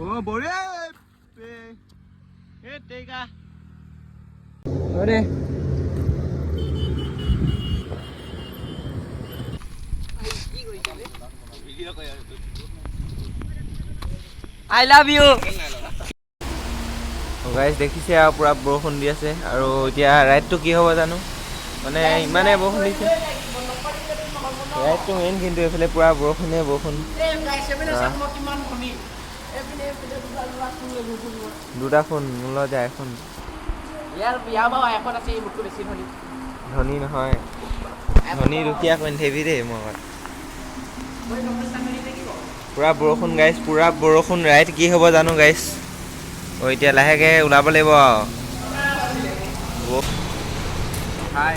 Oh, boleh. Tega. Boleh. I love you. Guys দেখিছে আৰু পুৰা বৰষুণ দি আছে আৰু এতিয়া ৰাইডটো কি হ'ব জানো মানে ইমানে বৰষুণ দিছে ৰাইডটো মেইন কিন্তু এইফালে পুৰা বৰষুণে বৰষুণ দুটা ফোন মোৰ লগত আইফোন ধনী নহয় ধনী দুখীয়া কইন থেবি দেই মই পুৰা বৰষুণ গাইজ পুৰা বৰষুণ ৰাইড কি হ'ব জানো গাইজ এতিয়া লাহেকে ওলাব লাগিব হাই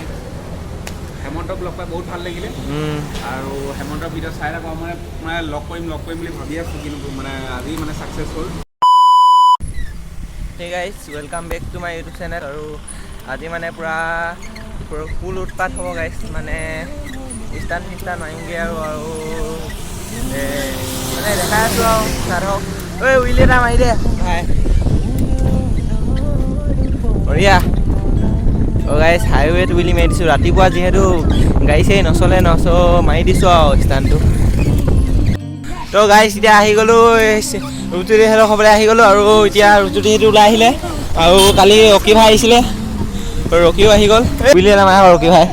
হেমন্তক লগ পাই বহুত ভাল লাগিলে আৰু হেমন্তৰ ভিডিঅ' চাই থাকোঁ মানে লগ কৰিম বুলি ভাবি আছোঁ কিন্তু মানে আজি মানে ছাকচেছ হ'ল hey guys welcome back to my YouTube channel আৰু আজি মানে পুৰা ফুল উৎপাত হ'ব গাইজ মানে ষ্টান মাৰিমগৈ আৰু মানে দেখাই আছোঁ আৰু চাওক ঐ উইলি এটা মাৰি দে ভাই বঢ়িয়া অ' গাইজ হাইৱেত বুলি মাৰি দিছোঁ ৰাতিপুৱা যিহেতু গাড়ী চাড়ী নচলে মাৰি দিছোঁ আৰু ষ্টানটো তো গাইজ এতিয়া আহি গ'লোঁ ৰুতুদিহঁতৰ খবৰে আহি গ'লোঁ আৰু এতিয়া ৰুতুদিহঁত ওলাই আহিলে আৰু কালি ৰকি ভাই আহিছিলে ৰকিও আহি গ'ল বুলি এটা মাৰা ৰকি ভাই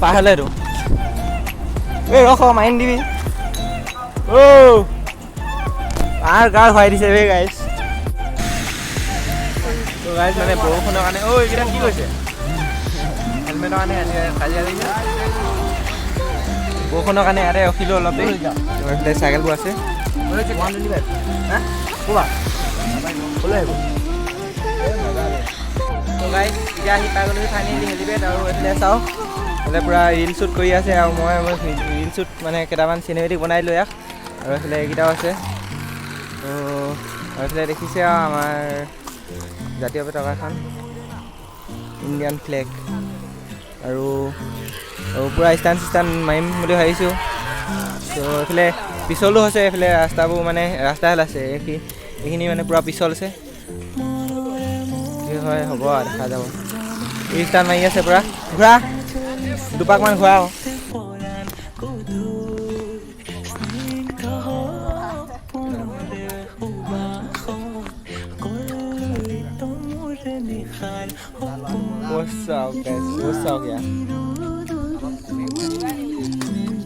পাৰ হ'লে এইটো এই ৰখ মাৰিম দিবি কাৰ খুৱাই দিছে বে গাইজ গাইজ মানে বৰষুণৰ কাৰণে এইকেইটা কি কৈছে হেলমেটৰ কাৰণে কাজিয়া লাগিছে বৰষুণৰ কাৰণে ইয়াতে ৰখিলোঁ অলপ দেৰি এইফালে চাইকেলবোৰ আছে গাইজ এতিয়া আহি পাই গ'লোঁ ফাইনেলি হেলিপেড আৰু এইফালে চাওঁ এইফালে পূৰা ৰিল শ্বুট কৰি আছে আৰু মই ৰিল শ্বুট মানে কেইটামান চিনেমেটিক বনাই দিলোঁ ইয়াক আৰু এইফালে এইকেইটাও আছে আৰু এইফালে দেখিছে আৰু আমাৰ জাতীয় পতাকাখন ইণ্ডিয়ান ফ্লেগ আৰু পূৰা ষ্টান মাৰিম বুলি ভাবিছোঁ ত' এইফালে পিছলো হৈছে এইফালে ৰাস্তাবোৰ মানে ৰাস্তাহেল আছে এইখিনি মানে পূৰা পিছল আছে কি হয় হ'ব আৰু দেখা যাব ষ্টান মাৰি আছে পূৰা ঘূৰা দুপাকমান ঘূৰা আৰু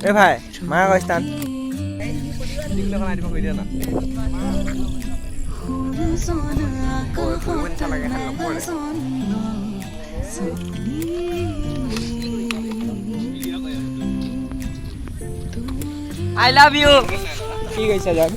এই ভাই মাৰা আকৌ ষ্টান I love you. কি কৈছা জান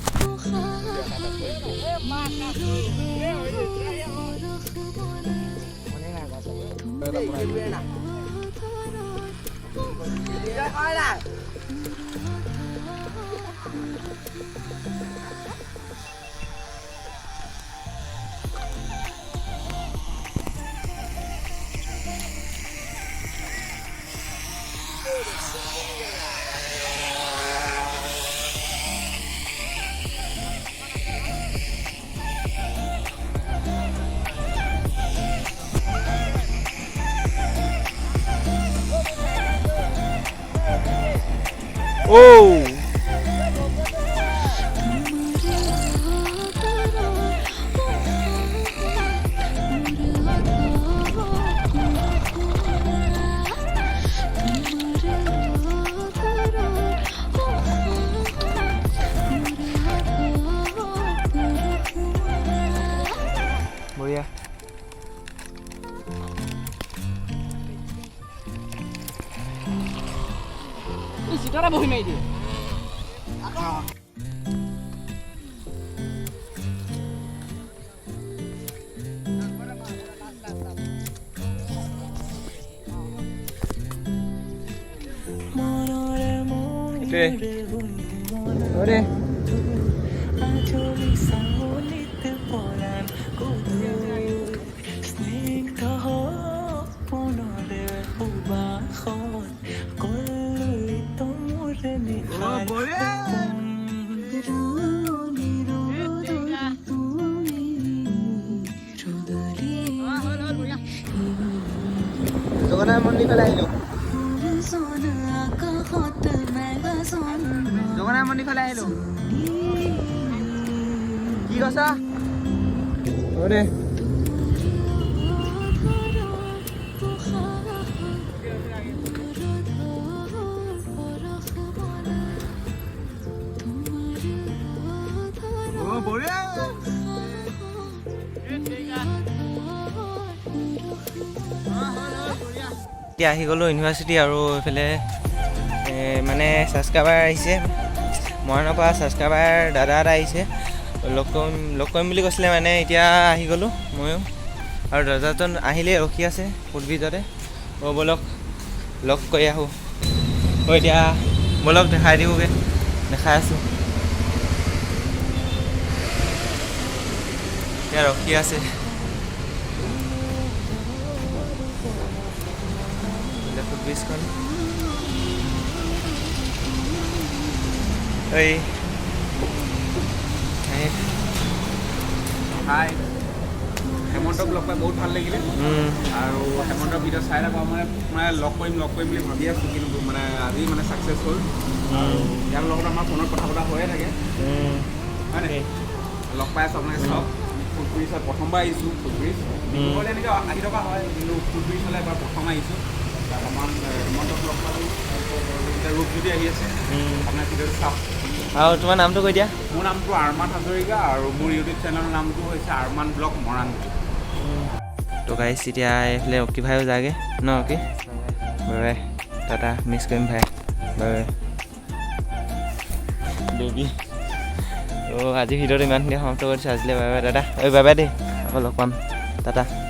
বঢ়িয়া বহি মাৰি দিয়ে দে দে জগন্নাথ মন্দিৰ ফালে আহিলোঁ জগন্নাথ মন্দিৰ ফালে আহিলোঁ কি কৈছা দে এতিয়া আহি গ'লোঁ ইউনিভাৰ্চিটি আৰু এইফালে মানে ছাবস্ক্ৰাইবাৰ আহিছে মৰাণৰ পৰা ছাবস্ক্ৰাইবাৰ দাদা এটা আহিছে লগ কৰিম বুলি কৈছিলে মানে এতিয়া আহি গ'লোঁ ময়ো আৰু দাদাজন আহিলে ৰখি আছে ফুটব্ৰিজতে ব'লক লগ কৰি আহোঁ এতিয়া ব'লক দেখাই দিওঁগৈ দেখাই আছোঁ এতিয়া ৰখি আছে ফুটব্ৰিজখন হাই হেমন্তক লগ পাই বহুত ভাল লাগিলে আৰু হেমন্তৰ ভিডিঅ' চাই থাকোঁ মানে লগ কৰিম বুলি ভাবি আছোঁ কিন্তু মানে আজি মানে ছাকচেছ হ'ল আৰু ইয়াৰ লগত আমাৰ ফোনত কথা পতা হৈয়ে থাকে হয় নাই লগ পাই আছোঁ আপোনালোকে চাওক ফুটব্ৰিজত প্ৰথমবাৰ আহিছোঁ ফুটব্ৰিজ ডিব্ৰুগড়লৈ এনেকৈ আহি থকা হয় কিন্তু ফুটব্ৰিজ হ'লে এবাৰ প্ৰথম আহিছোঁ আমাৰ হেমন্তক লগ পালোঁ এতিয়া ৰূপজ্যোতি আহি আছে আপোনাৰ ভিডিঅ'টো চাওক আৰু তোমাৰ নামটো কৈ দিয়া মোৰ নামটো আৰমান হাজৰিকা আৰু মোৰ ইউটিউব চেনেলৰ নামটো হৈছে আৰমান ব্লগ মৰাণ তো গাইছ এতিয়া এইফালে অকি ভাইও যাগে ন অকি বাই বাই টাটা মিছ কৰিম ভাই বাই বাই বেবী তো আজি ভিডিঅ'টো ইমানখিনি সমাপ্ত কৰিছোঁ আজিলৈ বাই বাই দাদা বাই বাই দেই আকৌ লগ পাম টাটা